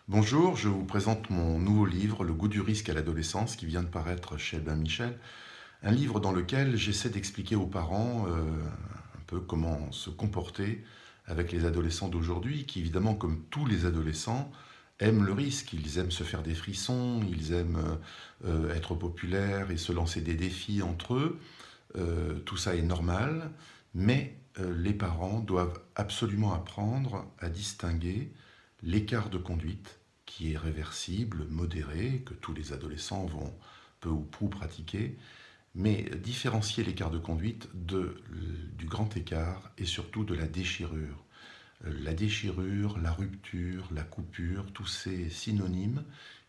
Bonjour, je vous présente mon nouveau livre, Le goût du risque à l'adolescence, qui vient de paraître chez Albin Michel. Un livre dans lequel j'essaie d'expliquer aux parents un peu comment se comporter avec les adolescents d'aujourd'hui, qui évidemment, comme tous les adolescents, aiment le risque. Ils aiment se faire des frissons, ils aiment être populaires et se lancer des défis entre eux. Tout ça est normal, mais les parents doivent absolument apprendre à distinguer l'écart de conduite qui est réversible, modéré, que tous les adolescents vont peu ou prou pratiquer, mais différencier l'écart de conduite du grand écart et surtout de la déchirure. La déchirure, la rupture, la coupure, tous ces synonymes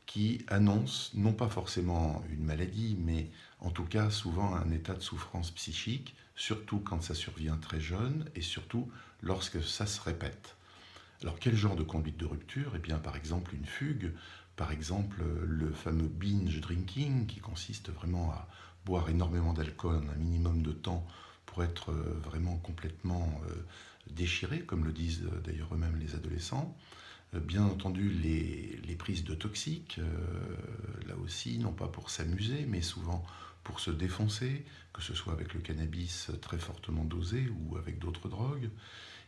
qui annoncent non pas forcément une maladie, mais en tout cas souvent un état de souffrance psychique, surtout quand ça survient très jeune et surtout lorsque ça se répète. Alors quel genre de conduite de rupture? Eh bien par exemple une fugue, par exemple le fameux binge drinking qui consiste vraiment à boire énormément d'alcool en un minimum de temps pour être vraiment complètement déchiré, comme le disent d'ailleurs eux-mêmes les adolescents. Bien entendu, les prises de toxiques, là aussi, non pas pour s'amuser, mais souvent pour se défoncer, que ce soit avec le cannabis très fortement dosé ou avec d'autres drogues.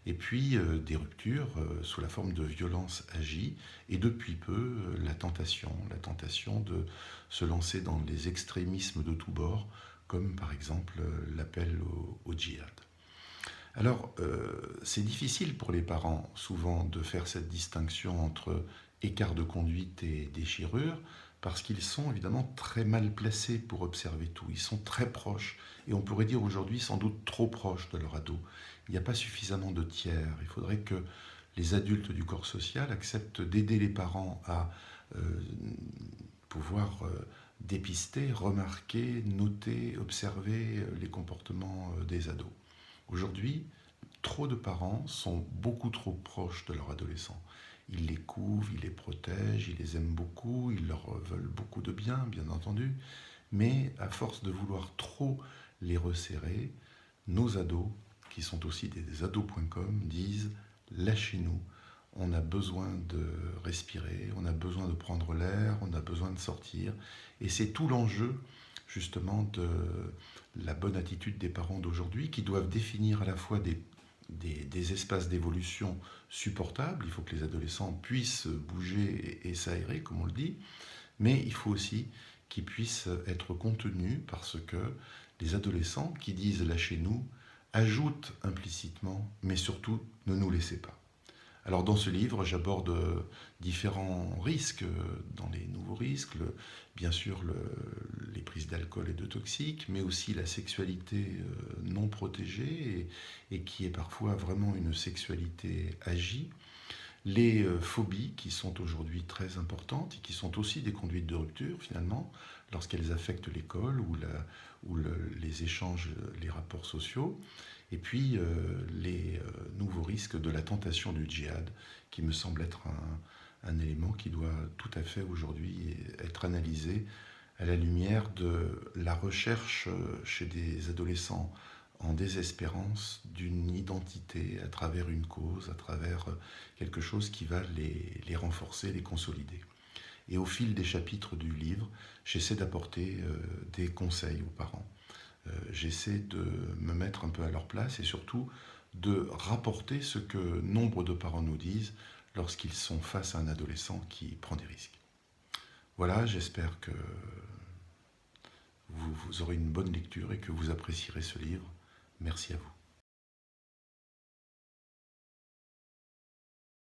Et puis des ruptures sous la forme de violence agie, et depuis peu la tentation de se lancer dans les extrémismes de tous bords, comme par exemple l'appel au djihad. Alors, c'est difficile pour les parents, souvent, de faire cette distinction entre écart de conduite et déchirure, parce qu'ils sont évidemment très mal placés pour observer tout. Ils sont très proches, et on pourrait dire aujourd'hui sans doute trop proches de leur ado. Il n'y a pas suffisamment de tiers. Il faudrait que les adultes du corps social acceptent d'aider les parents à euh, pouvoir dépister, remarquer, noter, observer les comportements des ados. Aujourd'hui, trop de parents sont beaucoup trop proches de leurs adolescents. Ils les couvent, ils les protègent, ils les aiment beaucoup, ils leur veulent beaucoup de bien, bien entendu. Mais à force de vouloir trop les resserrer, nos ados, qui sont aussi des ados.com, disent lâchez-nous, on a besoin de respirer, on a besoin de prendre l'air, on a besoin de sortir. Et c'est tout l'enjeu justement de la bonne attitude des parents d'aujourd'hui qui doivent définir à la fois des espaces d'évolution supportables. Il faut que les adolescents puissent bouger et s'aérer, comme on le dit, mais il faut aussi qu'ils puissent être contenus parce que les adolescents qui disent lâchez-nous ajoutent implicitement, mais surtout ne nous laissez pas. Alors dans ce livre, j'aborde différents risques, dans les nouveaux risques, bien sûr les prises d'alcool et de toxiques, mais aussi la sexualité non protégée et qui est parfois vraiment une sexualité agie, les phobies qui sont aujourd'hui très importantes et qui sont aussi des conduites de rupture finalement, lorsqu'elles affectent l'école les échanges, les rapports sociaux, et puis les nouveaux risques de la tentation du djihad, qui me semble être un élément qui doit tout à fait aujourd'hui être analysé à la lumière de la recherche chez des adolescents en désespérance d'une identité à travers une cause, à travers quelque chose qui va les renforcer, les consolider. Et au fil des chapitres du livre, j'essaie d'apporter des conseils aux parents. J'essaie de me mettre un peu à leur place et surtout de rapporter ce que nombre de parents nous disent lorsqu'ils sont face à un adolescent qui prend des risques. Voilà, j'espère que vous aurez une bonne lecture et que vous apprécierez ce livre. Merci à vous.